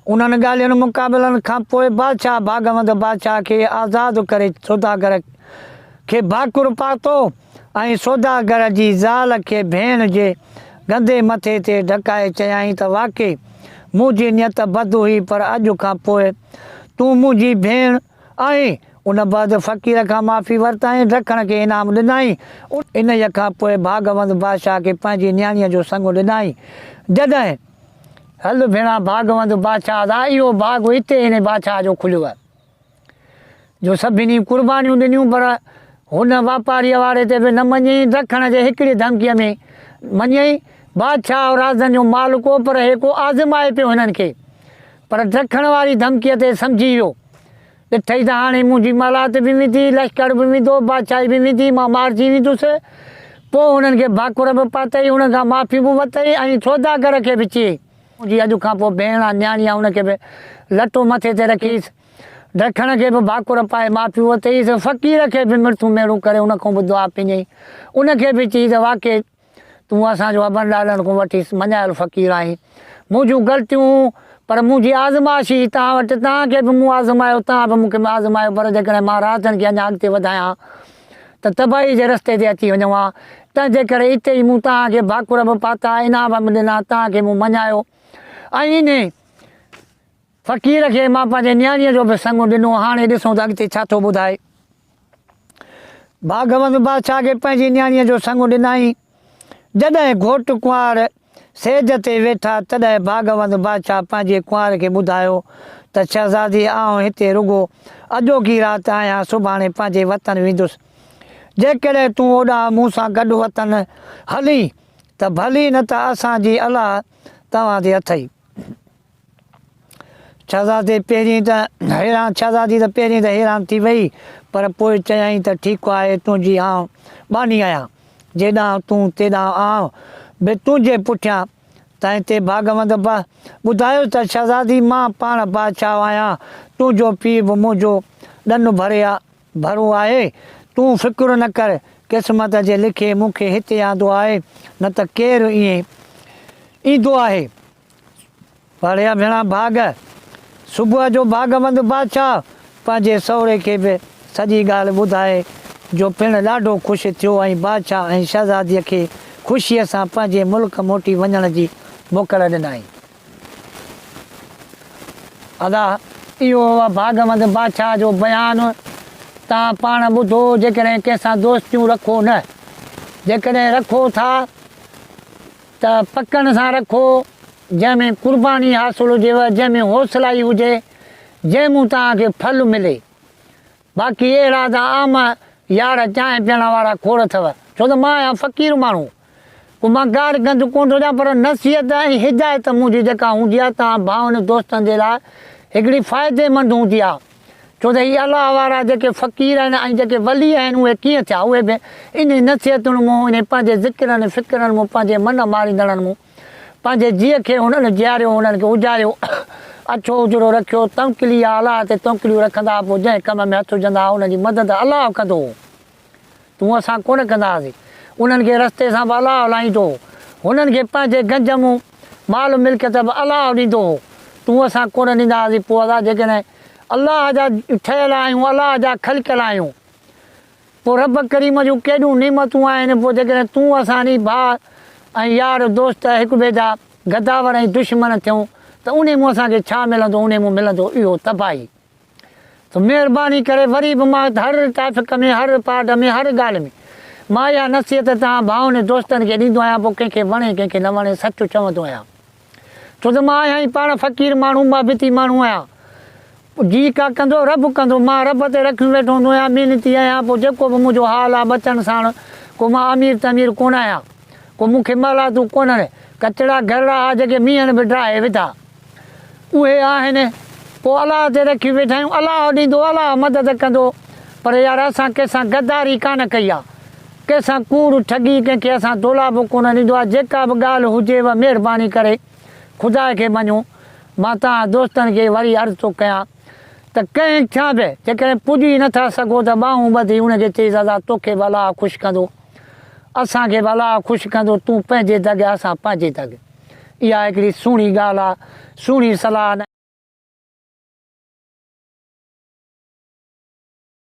उन्हनि ॻाल्हियुनि मुक़ाबलनि खां पोइ बादशाह भागवंत बादशाह खे आज़ादु करे सौदागर खे भाकुर पातो ऐं सौदागर जी ज़ाल खे भेण जे गंदे मथे ते ढकाए चयाईं त वाक़ई मुंहिंजी नियत बद हुई, पर अॼु खां पोइ तूं मुंहिंजी भेण आहीं। उन बाद फ़क़ीर खां माफ़ी वरिताईं, ढकण खे इनाम ॾिनई। इन खां पोइ भागवंत बादशाह खे पंहिंजी नियाणीअ जो संग ॾिनई। जॾहिं हल भेणा भागवंत बादशाह दा इहो बाग़ हिते हिन बादशाह जो खुलियो आहे जो सभिनी कुर्बानियूं ॾिनियूं, पर हुन वापारीअ वारे ते बि न मञई। ढकण जे हिकिड़ी धमकीअ में मञई। बादशाह और राज़नि जो मालिक हो, पर हे को आज़माए पियो हिननि खे, पर ढकण वारी धमकीअ ते सम्झी वियो। ॾिठई त हाणे मुंहिंजी मलात बि विधी, लश्कर बि विधो, बादशाही बि विधी, मां मारिजी वेंदुसि। पोइ हुननि खे भाकुर बि पातई, हुन खां माफ़ी बि वरितई ऐं सौदागर खे बि चई मुंहिंजी अॼु खां पोइ भेण आहे, नियाणी आहे, हुनखे बि लटो मथे ते रखीसि। ढकण खे बि भाकुर पाए माफ़ी वरितईसि। फ़क़ीर खे बि मिर्थू मेड़ू करे हुनखां बि दुआ पिञई। उनखे बि चई त वाक़ई तूं असांजो अबनि ॾाॾनि खां वठी मञायल फ़क़ीर आहीं। मुंहिंजूं ग़लतियूं, पर मुंहिंजी आज़माइशी तव्हां वटि, तव्हांखे बि मूं आज़मायो, तव्हां बि मूंखे आज़मायो, पर जेकॾहिं मां राज़नि खे अञा अॻिते वधायां त तबाही जे रस्ते ते अची वञूं हा। तंहिंजे करे हिते ई मूं तव्हांखे भाकुर बि पाता, इनाम बि ॾिना, तव्हांखे मूं मञायो ऐं इन फ़क़ीर खे मां पंहिंजे नियाणीअ जो बि संग ॾिनो। हाणे ॾिसूं त अॻिते छा थो ॿुधाए। भागवंत बादशाह खे पंहिंजी नियाणीअ जो संग ॾिनई। जॾहिं घोटु कुंवार सेज ते वेठा, तॾहिं भागवंत बादशाह पंहिंजे कुंवार खे ॿुधायो त शहज़ादी आउं हिते रुॻो अॼोकी राति आहियां, सुभाणे पंहिंजे वतन वेंदुसि। जेकॾहिं तूं ओॾां मूं सां गॾु वतन हली त भली, न त असांजी अलाह तव्हां ते अथई। शहज़ादी त पहिरीं त हैरान थी वई, पर पोइ चयाईं त ठीकु आहे, तुंहिंजी आउं बानी आहियां, जेॾां तूं तेॾां आउं बि तुंहिंजे पुठियां। तंहिं ते भागवंत ॿुधायो त शहज़ादी मां पाण बादशाह आहियां, तुंहिंजो पीउ बि मुंहिंजो ॾनु भरो आहे। तूं फ़िक्रु न कर, क़िस्मत जे लिखे मूंखे हिते आंदो आहे, न त केरु ईअं ईंदो आहे। पढ़िया भेणा भाग। सुबुह जो भागवंत बादशाह पंहिंजे सहुरे खे बि सॼी ॻाल्हि ॿुधाए, जो पिणु ॾाढो ख़ुशि थियो ऐं बादशाह ऐं शहज़ादीअ खे ख़ुशीअ सां पंहिंजे मुल्क मोटी वञण जी मोकल ॾिनई। अदा इहो भागवंत बादशाह जो बयानु तव्हां पाण ॿुधो। जेकॾहिं कंहिंसां दोस्तियूं रखो न, जेकॾहिं रखो था त पकनि सां रखो, जंहिंमें कुर्बानी हासिलु हुजेव, जंहिंमें हौसलाई हुजे, जंहिंमें तव्हांखे फल मिले। बाक़ी अहिड़ा त आम यार चांहि पीअण वारा खोड़ अथव। छो त मां आहियां फ़क़ीर माण्हू, को मां गार गंद कोन थो ॾियां, पर नसीहत ऐं हिदायत मुंहिंजी जेका हूंदी आहे तव्हां भाउनि दोस्तनि जे लाइ हिकिड़ी फ़ाइदेमंद हूंदी आहे। छो त हीअ अलाह वारा जेके फ़क़ीर आहिनि ऐं जेके वली आहिनि, उहे कीअं थिया, उहे बि इन नसीहतुनि मां, इन पंहिंजे ज़िक्रनि फ़िक्रनि मां, पंहिंजे मन मारींदड़नि मां पंहिंजे जीअ खे हुननि जीआरियो, हुननि खे उजारियो, अछो उजरो रखियो। तंकली आहे, अलाह ते तंकलियूं रखंदा, पोइ जंहिं कम में हथु विझंदा हुनजी मदद अलाह कंदो। तूं असां कोन कंदासीं, उन्हनि खे रस्ते सां बि अलाह हलाईंदो, हुननि खे पंहिंजे गंज मूं माल मिल्कियत बि अलाह ॾींदो। तूं असां कोन ॾींदासीं। पोइ असां जेकॾहिं अलाह जा ठहियल आहियूं, अलाह जा ख़लकियल आहियूं, पोइ रब करीम जूं केॾियूं नेमतूं आहिनि। पोइ जेकॾहिं तूं असांजी भाउ ऐं यार दोस्त हिक ॿिए जा गदावर ऐं दुश्मन थियूं त उन मूं असांखे छा मिलंदो, उन मूं मिलंदो इहो तबाही। त महिरबानी करे वरी बि मां हर टॉपिक में, हर पार्ट में, हर ॻाल्हि में मां इहा नसीहत तव्हां भाउनि दोस्तनि खे ॾींदो आहियां। पोइ कंहिंखे वणे कंहिंखे न वणे, सच चवंदो आहियां। छो त मां आहियां ई पाण फ़क़ीर माण्हू, मां बिती माण्हू आहियां। जी का कंदो रब कंदो, मां रब ते रखी वेठो हूंदो आहियां, महिनती आहियां। पोइ जेको बि मुंहिंजो हाल आहे बचण साण, को मां अमीर तमीर कोन आहियां, को मूंखे मलातूं कोन्हनि। कचिड़ा घरड़ा जेके मींहनि बि ड्राए विधा उहे आहिनि। पोइ अलाह ते रखी वेठा आहियूं, अलाह ॾींदो, अलाह मदद कंदो। पर यार असां कंहिंसां गद्दारी कान कई आहे, कंहिंसां कूड़ ठगी, कंहिंखे असां दोलाबो कोन ॾींदो आहे। जेका बि ॻाल्हि हुजेव महिरबानी करे ख़ुदा खे मञो। मां तव्हां दोस्तनि खे वरी अर्ज़ु थो कयां त कंहिं छा बि जेकॾहिं पुॼी नथा सघो त ॿाहूं ॿधी उनखे चई दादा तोखे बि अलाह ख़ुशि कंदो, असांखे बि अलाह ख़ुशि कंदो। तूं पंहिंजे दॻि, असां पंहिंजे दॻि। इहा हिकिड़ी सुहिणी ॻाल्हि आहे, सुहिणी सलाह।